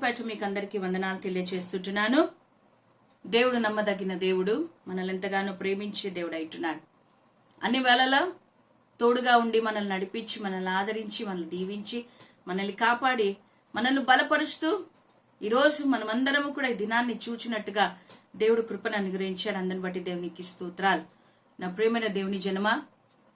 పేట మీకు అందరికీ వందనాలు తెలియజేస్తుంటున్నాను. దేవుడు నమ్మదగిన దేవుడు, మనల్ని ఎంతగానో ప్రేమించే దేవుడు అయితున్నాడు. అన్ని వేళలా తోడుగా ఉండి మనల్ని నడిపించి, మనల్ని ఆదరించి, మనల్ని దీవించి, మనల్ని కాపాడి, మనల్ని బలపరుస్తూ ఈరోజు మనమందరము కూడా ఈ దినాన్ని చూచినట్టుగా దేవుడు కృపను అనుగ్రహించాడు. అందరిని బట్టి దేవునికి స్తోత్రాలు. నా ప్రేమైన దేవుని జనమ,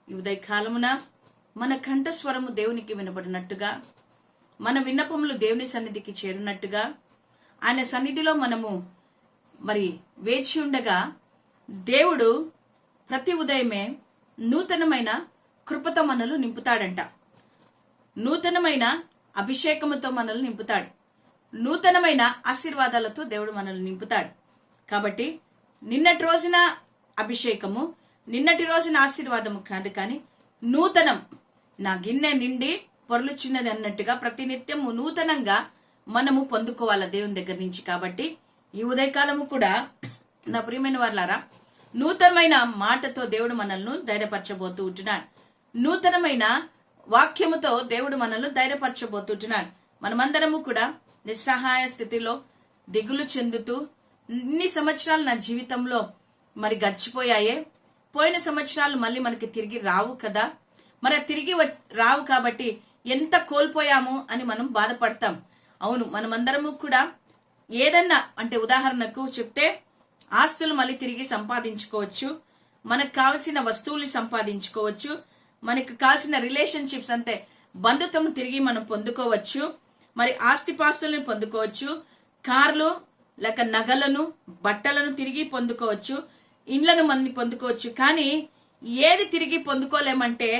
ఈ ఉదయకాలమున మన కంఠస్వరము దేవునికి వినబడినట్టుగా, మన విన్నపములు దేవుని సన్నిధికి చేరినట్టుగా, ఆయన సన్నిధిలో మనము వేచి ఉండగా దేవుడు ప్రతి ఉదయమే నూతనమైన కృపతో మనల్ని నింపుతాడంట. నూతనమైన అభిషేకముతో మనల్ని నింపుతాడు. నూతనమైన ఆశీర్వాదాలతో దేవుడు మనల్ని నింపుతాడు. కాబట్టి నిన్నటి రోజున అభిషేకము, నిన్నటి రోజున ఆశీర్వాదము కాదు, కానీ నూతనం. నా గిన్నె నిండి పొరలుచున్నది అన్నట్టుగా ప్రతినిత్యము నూతనంగా మనము పొందుకోవాలి దేవుని దగ్గర నుంచి. కాబట్టి ఈ ఉదయకాలము కూడా నా ప్రియమైన వారులారా, నూతనమైన మాటతో దేవుడు మనల్ని ధైర్యపరచబోతూ ఉంటున్నాడు. నూతనమైన వాక్యముతో దేవుడు మనల్ని ధైర్యపరచబోతుంటున్నాడు. మనమందరము కూడా నిస్సహాయ స్థితిలో దిగులు చెందుతూ, ఇన్ని సంవత్సరాలు నా జీవితంలో గడిచిపోయాయే, పోయిన సంవత్సరాలు మళ్ళీ మనకి తిరిగి రావు కదా, తిరిగి రావు కాబట్టి ఎంత కోల్పోయాము అని మనం బాధపడతాం. అవును, మనమందరము కూడా ఏదన్నా ఉదాహరణకు చెప్తే ఆస్తులు మళ్ళీ తిరిగి సంపాదించుకోవచ్చు, మనకు కావలసిన వస్తువులు సంపాదించుకోవచ్చు, మనకు కావాల్సిన రిలేషన్షిప్స్ బంధుత్వం తిరిగి మనం పొందుకోవచ్చు, ఆస్తిపాస్తులను పొందుకోవచ్చు, కార్లు లేక నగలను, బట్టలను తిరిగి పొందుకోవచ్చు, ఇండ్లను మంది పొందుకోవచ్చు. కానీ ఏది తిరిగి పొందుకోలేమంటే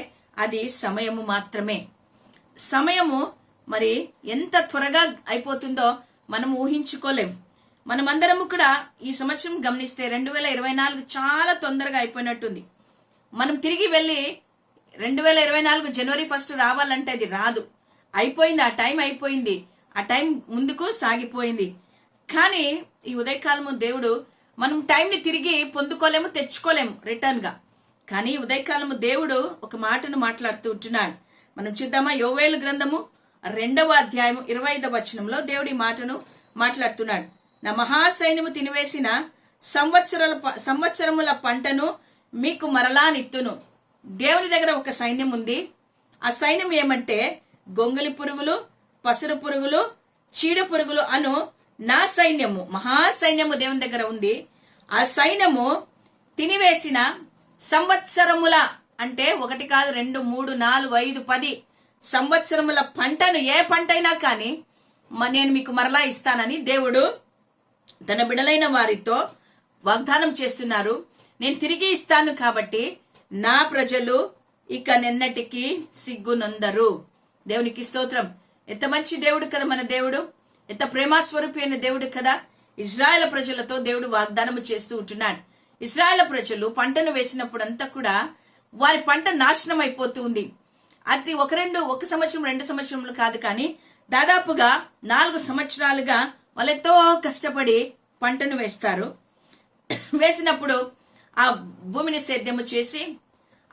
అది సమయము మాత్రమే. సమయము ఎంత త్వరగా అయిపోతుందో మనం ఊహించుకోలేం. మనమందరము కూడా ఈ సంవత్సరం గమనిస్తే 2024 చాలా తొందరగా అయిపోయినట్టుంది. మనం తిరిగి వెళ్ళి 2024 జనవరి 1 రావాలంటే అది రాదు. అయిపోయింది, ఆ టైం అయిపోయింది, ఆ టైం ముందుకు సాగిపోయింది. కానీ ఈ ఉదయకాలము దేవుడు మనం టైంని తిరిగి పొందుకోలేము, తెచ్చుకోలేము రిటర్న్ గా. కానీ ఉదయకాలము దేవుడు ఒక మాటను మాట్లాడుతూ ఉంటున్నాడు. మనం చూద్దామా? యోవేలు గ్రంథము 2వ అధ్యాయము 25వ వచనంలో దేవుడు ఈ మాటను మాట్లాడుతున్నాడు. నా మహాసైన్యము తినివేసిన సంవత్సరముల పంటను మీకు మరలా నిత్తును. దేవుని దగ్గర ఒక సైన్యం ఉంది. ఆ సైన్యం ఏమంటే గొంగలి పురుగులు, పసురు పురుగులు, చీడ పురుగులు అను నా సైన్యము, మహాసైన్యము దేవుని దగ్గర ఉంది. ఆ సైన్యము తినివేసిన సంవత్సరముల, అంటే 1 కాదు 2 3 4 5 10 సంవత్సరముల పంటను, ఏ పంట అయినా కానీ నేను మీకు మరలా ఇస్తానని దేవుడు తన బిడలైన వారితో వాగ్దానం చేస్తున్నారు. నేను తిరిగి ఇస్తాను కాబట్టి నా ప్రజలు ఇక నిన్నటికి సిగ్గునందరు. దేవునికి స్తోత్రం. ఎంత మంచి దేవుడు కదా మన దేవుడు, ఎంత ప్రేమాస్వరూపి అయిన దేవుడు కదా. ఇజ్రాయెల్ ప్రజలతో దేవుడు వాగ్దానం చేస్తూ ఉంటున్నాడు. ఇజ్రాయెల్ ప్రజలు పంటను వేసినప్పుడంతా కూడా వారి పంట నాశనం అయిపోతూ ఉంది. అది ఒక సంవత్సరం 2 సంవత్సరములు కాదు, కానీ దాదాపుగా 4 సంవత్సరాలుగా వాళ్ళు ఎంతో కష్టపడి పంటను వేస్తారు. వేసినప్పుడు ఆ భూమిని సేద్యము చేసి,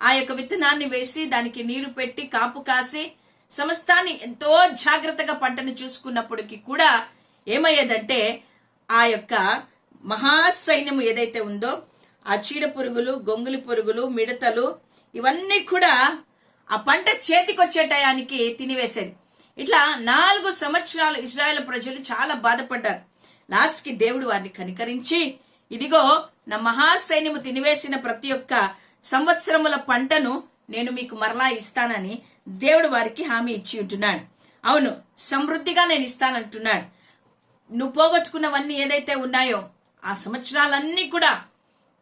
ఆ యొక్క విత్తనాన్ని వేసి, దానికి నీరు పెట్టి, కాపు కాసి, సమస్తాన్ని ఎంతో జాగ్రత్తగా పంటను చూసుకున్నప్పటికీ కూడా ఏమయ్యేదంటే ఆ యొక్క మహాసైన్యము ఏదైతే ఉందో, ఆ చీడ పురుగులు, గొంగులి పురుగులు, మిడతలు ఇవన్నీ కూడా ఆ పంట చేతికొచ్చే టయానికి తినివేసేది. ఇట్లా 4 సంవత్సరాలు ఇజ్రాయెల్ ప్రజలు చాలా బాధపడ్డారు. లాస్ట్ కి దేవుడు వారిని కనికరించి, ఇదిగో నా మహాసైన్యము తినివేసిన ప్రతి ఒక్క సంవత్సరముల పంటను నేను మీకు మరలా ఇస్తానని దేవుడు వారికి హామీ ఇచ్చి ఉంటున్నాడు. అవును, సమృద్ధిగా నేను ఇస్తానంటున్నాడు. నువ్వు పోగొట్టుకున్నవన్నీ ఏదైతే ఉన్నాయో, ఆ సంవత్సరాలన్నీ కూడా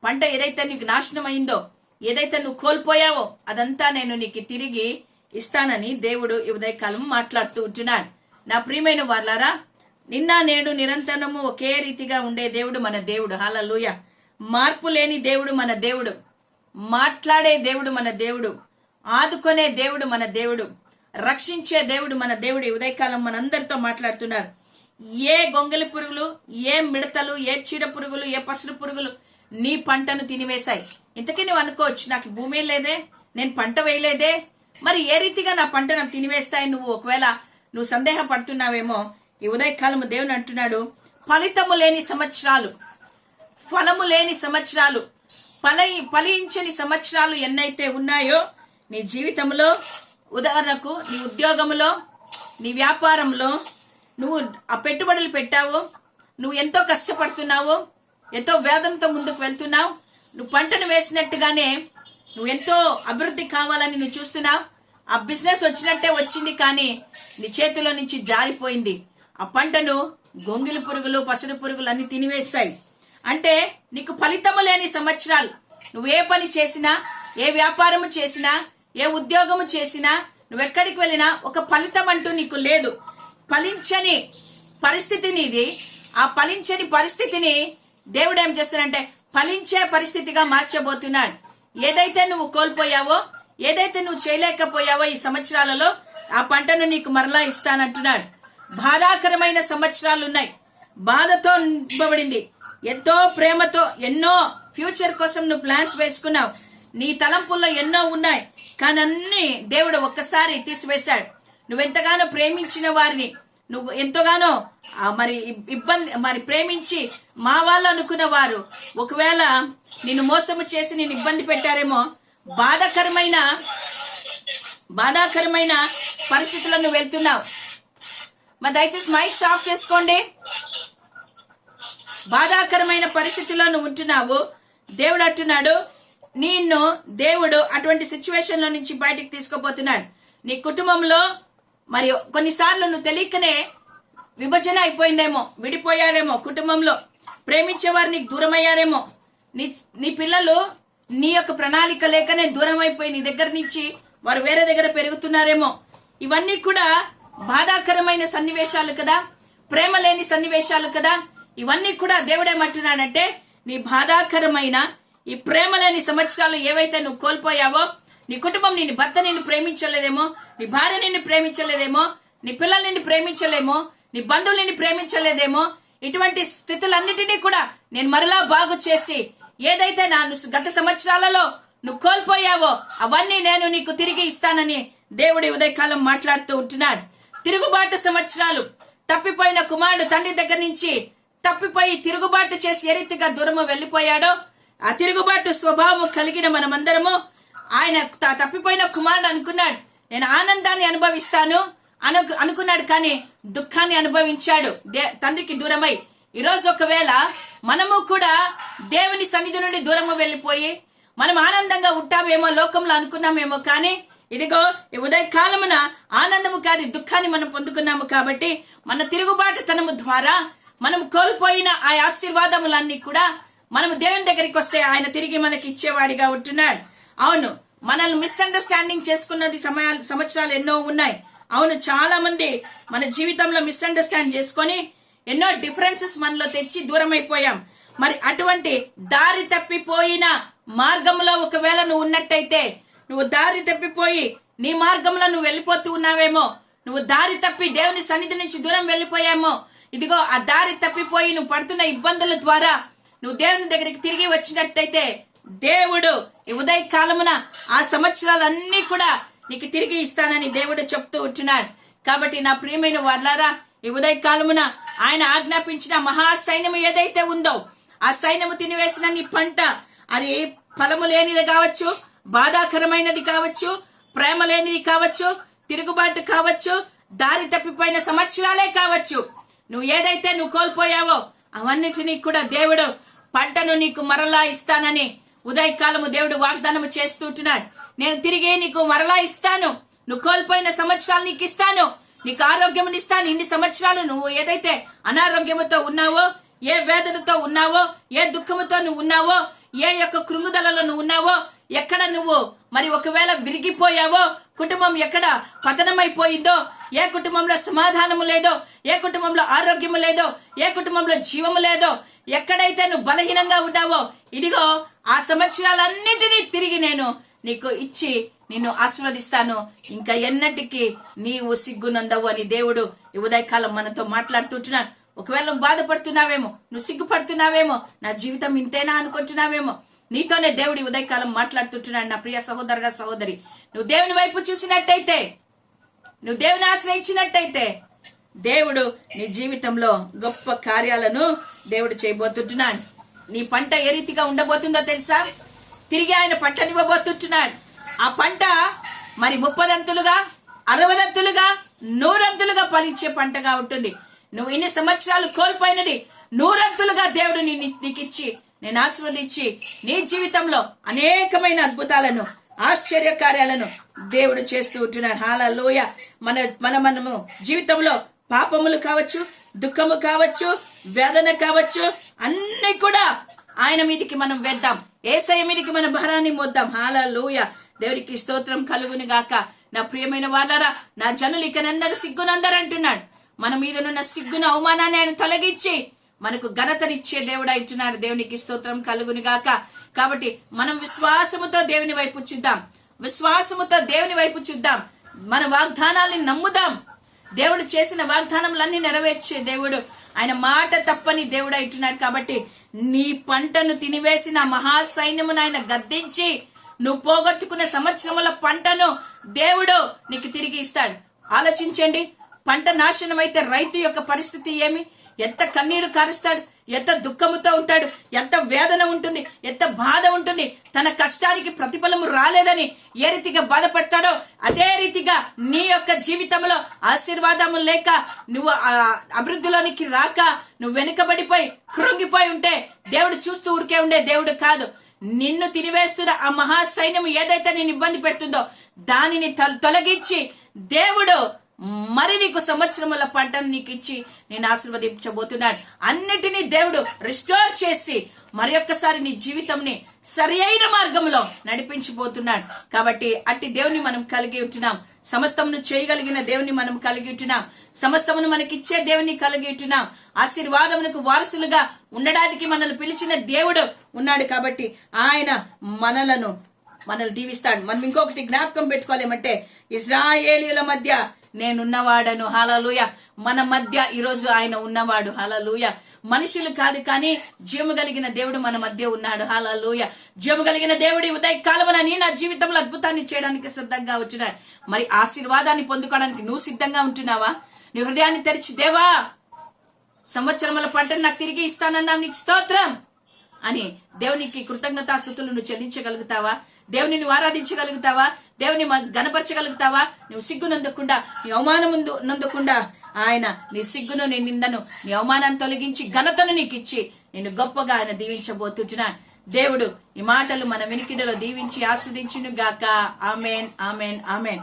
పంట ఏదైతే నీకు నాశనం అయిందో, ఏదైతే నువ్వు కోల్పోయావో, అదంతా నేను నీకు తిరిగి ఇస్తానని దేవుడు ఈ ఉదయకాలం మాట్లాడుతూ ఉంటున్నాడు. నా ప్రియమైన వార్లారా, నిన్న నేడు నిరంతరము ఒకే రీతిగా ఉండే దేవుడు మన దేవుడు. హల్లెలూయా. మార్పు లేని దేవుడు మన దేవుడు, మాట్లాడే దేవుడు మన దేవుడు, ఆదుకునే దేవుడు మన దేవుడు, రక్షించే దేవుడు మన దేవుడు. ఈ ఉదయకాలం మనందరితో మాట్లాడుతున్నారు. ఏ గొంగలి పురుగులు, ఏ మిడతలు, ఏ చీడ పురుగులు, ఏ పసురు పురుగులు నీ పంటను తినివేశాయి. ఇంతకీ నువ్వు అనుకోవచ్చు, నాకు భూమి లేదే, నేను పంట వేయలేదే, మరి ఏ రీతిగా నా పంట నాకు తినివేస్తాయి? నువ్వు ఒకవేళ సందేహపడుతున్నావేమో, ఈ ఉదయకాలము దేవుని అంటున్నాడు, ఫలితము లేని సంవత్సరాలు, ఫలము లేని సంవత్సరాలు, ఫలించని సంవత్సరాలు ఎన్నైతే ఉన్నాయో నీ జీవితంలో, ఉదాహరణకు నీ ఉద్యోగంలో, నీ వ్యాపారంలో నువ్వు ఆ పెట్టుబడులు పెట్టావు, నువ్వు ఎంతో కష్టపడుతున్నావు, ఎంతో వేదనతో ముందుకు వెళ్తున్నావు, నువ్వు పంటను వేసినట్టుగానే నువ్వు ఎంతో అభివృద్ధి కావాలని నువ్వు చూస్తున్నావు. ఆ బిజినెస్ వచ్చినట్టే వచ్చింది, కానీ నీ చేతిలో నుంచి జారిపోయింది. ఆ పంటను గొంగిలి పురుగులు, పసుడు పురుగులు అన్ని తినివేస్తాయి. అంటే నీకు ఫలితము లేని సంవత్సరాలు. నువ్వు ఏ పని చేసినా, ఏ వ్యాపారము చేసినా, ఏ ఉద్యోగము చేసినా, నువ్వెక్కడికి వెళ్ళినా ఒక ఫలితం అంటూ నీకు లేదు. ఫలించని పరిస్థితి నీది. ఆ ఫలించని పరిస్థితిని దేవుడు ఏం చేస్తాడంటే ఫలించే పరిస్థితిగా మార్చబోతున్నాడు. ఏదైతే నువ్వు కోల్పోయావో, ఏదైతే నువ్వు చేయలేకపోయావో ఈ సంవత్సరాలలో, ఆ పంటను నీకు మరలా ఇస్తానంటున్నాడు. బాధాకరమైన సంవత్సరాలు ఉన్నాయి, బాధతో నింపబడింది. ఎంతో ప్రేమతో ఎన్నో ఫ్యూచర్ కోసం నువ్వు ప్లాన్స్ వేసుకున్నావు, నీ తలంపుల్లో ఎన్నో ఉన్నాయి, కానీ అన్ని దేవుడు ఒక్కసారి తీసివేశాడు. నువ్వెంతగానో ప్రేమించిన వారిని, నువ్వు ఎంతగానో మరి ప్రేమించి మా వాళ్ళు అనుకున్న వారు ఒకవేళ నిన్ను మోసము చేసి నిన్ను ఇబ్బంది పెట్టారేమో. బాధాకరమైన పరిస్థితుల్లో నువ్వు వెళ్తున్నావు. మరి దయచేసి మైక్స్ ఆఫ్ చేసుకోండి. బాధాకరమైన పరిస్థితుల్లో నువ్వు ఉంటున్నావు. దేవుడు అంటున్నాడు, నిన్ను దేవుడు అటువంటి సిచ్యువేషన్ లో నుంచి బయటికి తీసుకుపోతున్నాడు. నీ కుటుంబంలో మరి కొన్నిసార్లు నువ్వు తెలియకనే విభజన అయిపోయిందేమో, విడిపోయారేమో, కుటుంబంలో ప్రేమించేవారు నీకు దూరం అయ్యారేమో, నీ పిల్లలు నీ యొక్క ప్రణాళిక లేకనే దూరం అయిపోయి నీ దగ్గర నుంచి వారు వేరే దగ్గర పెరుగుతున్నారేమో. ఇవన్నీ కూడా బాధాకరమైన సన్నివేశాలు కదా, ప్రేమ లేని సన్నివేశాలు కదా. ఇవన్నీ కూడా దేవుడేమంటున్నాడంటే, నీ బాధాకరమైన ఈ ప్రేమ లేని సంవత్సరాలు ఏవైతే నువ్వు కోల్పోయావో, నీ కుటుంబం నిన్ను భర్త నిన్ను ప్రేమించలేదేమో, నీ భార్య నిన్ను ప్రేమించలేదేమో, నీ పిల్లలు నిన్ను ప్రేమించలేమో, నీ బంధువులు నిన్ను ప్రేమించలేదేమో, ఇటువంటి స్థితులన్నిటినీ కూడా నేను మరలా బాగు చేసి, ఏదైతే నా గత సంవత్సరాలలో నువ్వు కోల్పోయావో అవన్నీ నేను నీకు తిరిగి ఇస్తానని దేవుడి ఉదయకాలం మాట్లాడుతూ ఉంటున్నాడు. తిరుగుబాటు సంవత్సరాలు, తప్పిపోయిన కుమారుడు తండ్రి దగ్గర నుంచి తప్పిపోయి తిరుగుబాటు చేసి ఏ రీతిగా దూరము వెళ్లిపోయాడో, ఆ తిరుగుబాటు స్వభావం కలిగిన మనమందరము, ఆయన తప్పిపోయిన కుమారుడు అనుకున్నాడు నేను ఆనందాన్ని అనుభవిస్తాను అనుకున్నాడు, కానీ దుఃఖాన్ని అనుభవించాడు తండ్రికి దూరమై. ఈరోజు ఒకవేళ మనము కూడా దేవుని సన్నిధి నుండి దూరము వెళ్లిపోయి మనం ఆనందంగా ఉంటామేమో లోకంలో అనుకున్నామేమో, కానీ ఇదిగో ఈ ఉదయకాలమున ఆనందము కాదు దుఃఖాన్ని మనం పొందుకున్నాము. కాబట్టి మన తిరుగుబాటుతనము ద్వారా మనం కోల్పోయిన ఆ ఆశీర్వాదములన్నీ కూడా మనము దేవుని దగ్గరికి వస్తే ఆయన తిరిగి మనకి ఇచ్చేవాడిగా ఉంటున్నాడు. అవును, మనల్ని మిస్అండర్స్టాండింగ్ చేసుకున్నది సంవత్సరాలు ఎన్నో ఉన్నాయి. అవును, చాలా మంది మన జీవితంలో మిస్అండర్స్టాండ్ చేసుకొని ఎన్నో డిఫరెన్సెస్ మనలో తెచ్చి దూరం అయిపోయాం. మరి అటువంటి దారి తప్పిపోయిన మార్గంలో ఒకవేళ నువ్వు ఉన్నట్టయితే, నువ్వు దారి తప్పిపోయి నీ మార్గంలో నువ్వు వెళ్ళిపోతూ ఉన్నావేమో, నువ్వు దారి తప్పి దేవుని సన్నిధి నుంచి దూరం వెళ్ళిపోయామో, ఇదిగో ఆ దారి తప్పిపోయి నువ్వు పడుతున్న ఇబ్బందుల ద్వారా నువ్వు దేవుని దగ్గరికి తిరిగి వచ్చినట్టయితే దేవుడు ఈ ఉదయ కాలమున ఆ సంవత్సరాలన్నీ కూడా నీకు తిరిగి ఇస్తానని దేవుడు చెప్తూ ఉంటున్నాడు. కాబట్టి నా ప్రియమైన వారలారా, ఈ ఉదయ కాలమున ఆయన ఆజ్ఞాపించిన మహా సైన్యము ఏదైతే ఉందో, ఆ సైన్యము తినివేసిన నీ పంట, అది ఫలము లేనిది కావచ్చు, బాధాకరమైనది కావచ్చు, ప్రేమ లేనిది కావచ్చు, తిరుగుబాటు కావచ్చు, దారి తప్పిపోయిన సంవత్సరాలే కావచ్చు, నువ్వు ఏదైతే నువ్వు కోల్పోయావో అవన్నిటినీ కూడా దేవుడు పంటను నీకు మరలా ఇస్తానని ఉదయకాలము దేవుడు వాగ్దానము చేస్తుంటున్నాడు. నేను తిరిగి నీకు మరలా ఇస్తాను, నువ్వు కోల్పోయిన సంవత్సరాలు నీకు ఇస్తాను, నీకు ఆరోగ్యముని ఇస్తాను. ఇన్ని సంవత్సరాలు నువ్వు ఏదైతే అనారోగ్యముతో ఉన్నావో, ఏ వేదనతో ఉన్నావో, ఏ దుఃఖముతో నువ్వు ఉన్నావో, ఏ యొక్క కృంగుదలలో నువ్వు ఉన్నావో, ఎక్కడ నువ్వు మరి ఒకవేళ విరిగిపోయావో, కుటుంబం ఎక్కడ పతనమైపోయిందో, ఏ కుటుంబంలో సమాధానము లేదో, ఏ కుటుంబంలో ఆరోగ్యము లేదో, ఏ కుటుంబంలో జీవము లేదో, ఎక్కడైతే నువ్వు బలహీనంగా ఉన్నావో, ఇదిగో ఆ సంవత్సరాలన్నింటినీ తిరిగి నేను నీకు ఇచ్చి నిన్ను ఆశీర్వదిస్తాను. ఇంకా ఎన్నటికీ నీవు సిగ్గునందవు అని దేవుడు ఈ ఉదయకాలం మనతో మాట్లాడుతుంటున్నాడు. ఒకవేళ నువ్వు బాధపడుతున్నావేమో, నువ్వు సిగ్గుపడుతున్నావేమో, నా జీవితం ఇంతేనా అనుకుంటున్నావేమో, నీతోనే దేవుడి ఉదయకాలం మాట్లాడుతుంటున్నాడు. నా ప్రియ సహోదరుడా సహోదరి, నువ్వు దేవుని వైపు చూసినట్టయితే, నువ్వు దేవుని ఆశ్రయించినట్టయితే, దేవుడు నీ జీవితంలో గొప్ప కార్యాలను దేవుడు చేయబోతుంటున్నాడు. నీ పంట ఏ రీతిగా ఉండబోతుందో తెలుసా? తిరిగి ఆయన పంటనివ్వబోతుంటున్నాడు. ఆ పంట మరి 30 60 100 ఫలించే పంటగా ఉంటుంది. నువ్వు ఇన్ని సంవత్సరాలు కోల్పోయినది 100 దేవుడు నీకు ఇచ్చి నేను ఆశీర్వదించి నీ జీవితంలో అనేకమైన అద్భుతాలను ఆశ్చర్య కార్యాలను దేవుడు చేస్తూ ఉంటున్నాడు. హల్లెలూయా. మనము జీవితంలో పాపములు కావచ్చు, దుఃఖము కావచ్చు, వేదన కావచ్చు, అన్ని కూడా ఆయన మీదికి మనం వేద్దాం. యేసయ్య మీదికి మన భారాన్ని మోద్దాం. హల్లెలూయా. దేవుడికి స్తోత్రం కలుగును గాక. నా ప్రియమైన వాళ్ళరా, నా జనులు ఇకనందరూ సిగ్గునందరు అంటున్నాడు. మన మీదనున్న సిగ్గును అవమానాన్ని ఆయన తొలగించి మనకు ఘనతనిచ్చే దేవుడు అంటున్నాడు. దేవునికి స్తోత్రం కలుగును గాక. కాబట్టి మనం విశ్వాసముతో దేవుని వైపు చూద్దాం. విశ్వాసముతో దేవుని వైపు చూద్దాం. మన వాగ్దానాన్ని నమ్ముదాం. దేవుడు చేసిన వాగ్దానములన్నీ నెరవేర్చే దేవుడు. ఆయన మాట తప్పని దేవుడు అంటున్నాడు. కాబట్టి నీ పంటను తినివేసిన మహాసైన్యమును ఆయన గద్దించి నువ్వు పోగొట్టుకున్న సంవత్సరముల పంటను దేవుడు నీకు తిరిగి ఇస్తాడు. ఆలోచించండి, పంట నాశనం అయితే రైతు యొక్క పరిస్థితి ఏమి? ఎంత కన్నీరు కారుస్తాడు, ఎంత దుఃఖముతో ఉంటాడు, ఎంత వేదన ఉంటుంది, ఎంత బాధ ఉంటుంది. తన కష్టానికి ప్రతిఫలము రాలేదని ఏ రీతిగా బాధపడతాడో అదే రీతిగా నీ యొక్క జీవితంలో ఆశీర్వాదము లేక నువ్వు అభివృద్ధిలోనికి రాక నువ్వు వెనుకబడిపోయి కృంగిపోయి ఉంటే దేవుడు చూస్తూ ఊరికే ఉండే దేవుడు కాదు. నిన్ను తినివేస్తున్న ఆ మహాసైన్యం ఏదైతే నేను ఇబ్బంది పెడుతుందో దానిని తొలగించి దేవుడు మరి నీకు సంవత్సరముల పంటను నీకు ఇచ్చి నేను ఆశీర్వదించబోతున్నాడు. అన్నిటినీ దేవుడు రిస్టోర్ చేసి మరి ఒక్కసారి నీ జీవితంని సరి అయిన మార్గంలో నడిపించబోతున్నాడు. కాబట్టి అట్టి దేవుని మనం కలిగి ఉంటున్నాం. సమస్తమును చేయగలిగిన దేవుని మనం కలిగి ఉంటున్నాం. సమస్తమును మనకిచ్చే దేవుని కలిగి ఉంటున్నాం. ఆశీర్వాదమునకు వారసులుగా ఉండడానికి మనల్ని పిలిచిన దేవుడు ఉన్నాడు. కాబట్టి ఆయన మనల్ని దీవిస్తాడు. మనం ఇంకొకటి జ్ఞాపకం పెట్టుకోలేమంటే ఇశ్రాయేలీయుల మధ్య నేనున్నవాడను. హల్లెలూయా. మన మధ్య ఈరోజు ఆయన ఉన్నవాడు. హల్లెలూయా. మనుషులు కాదు కానీ జీవము కలిగిన దేవుడు మన మధ్య ఉన్నాడు. హల్లెలూయా. జీవము కలిగిన దేవుడి ఉదయ కాలమున నీ నా జీవితంలో అద్భుతాన్ని చేయడానికి సిద్ధంగా ఉంటున్నాడు. మరి ఆశీర్వాదాన్ని పొందుకోవడానికి నువ్వు సిద్ధంగా ఉంటున్నావా? నీ హృదయాన్ని తెరిచి దేవా సంవత్సరముల పంటను నాకు తిరిగి ఇస్తానన్నావు, నీకు స్తోత్రం అని దేవునికి కృతజ్ఞతాస్తుతులు నువ్వు చెల్లించగలుగుతావా? దేవుని నువ్వు ఆరాధించగలుగుతావా? దేవుని గణపరచగలుగుతావా? నువ్వు సిగ్గు నందకుండా, నీ అవమానం నందకుండా ఆయన నీ సిగ్గును, నీ నిందను, నీ అవమానాన్ని తొలగించి ఘనతను నీకు ఇచ్చి నేను గొప్పగా ఆయన దీవించబోతున్నాడు. దేవుడు ఈ మాటలు మన వెనుకిడలో దీవించి ఆస్వాదించును గాక. Amen, amen, amen.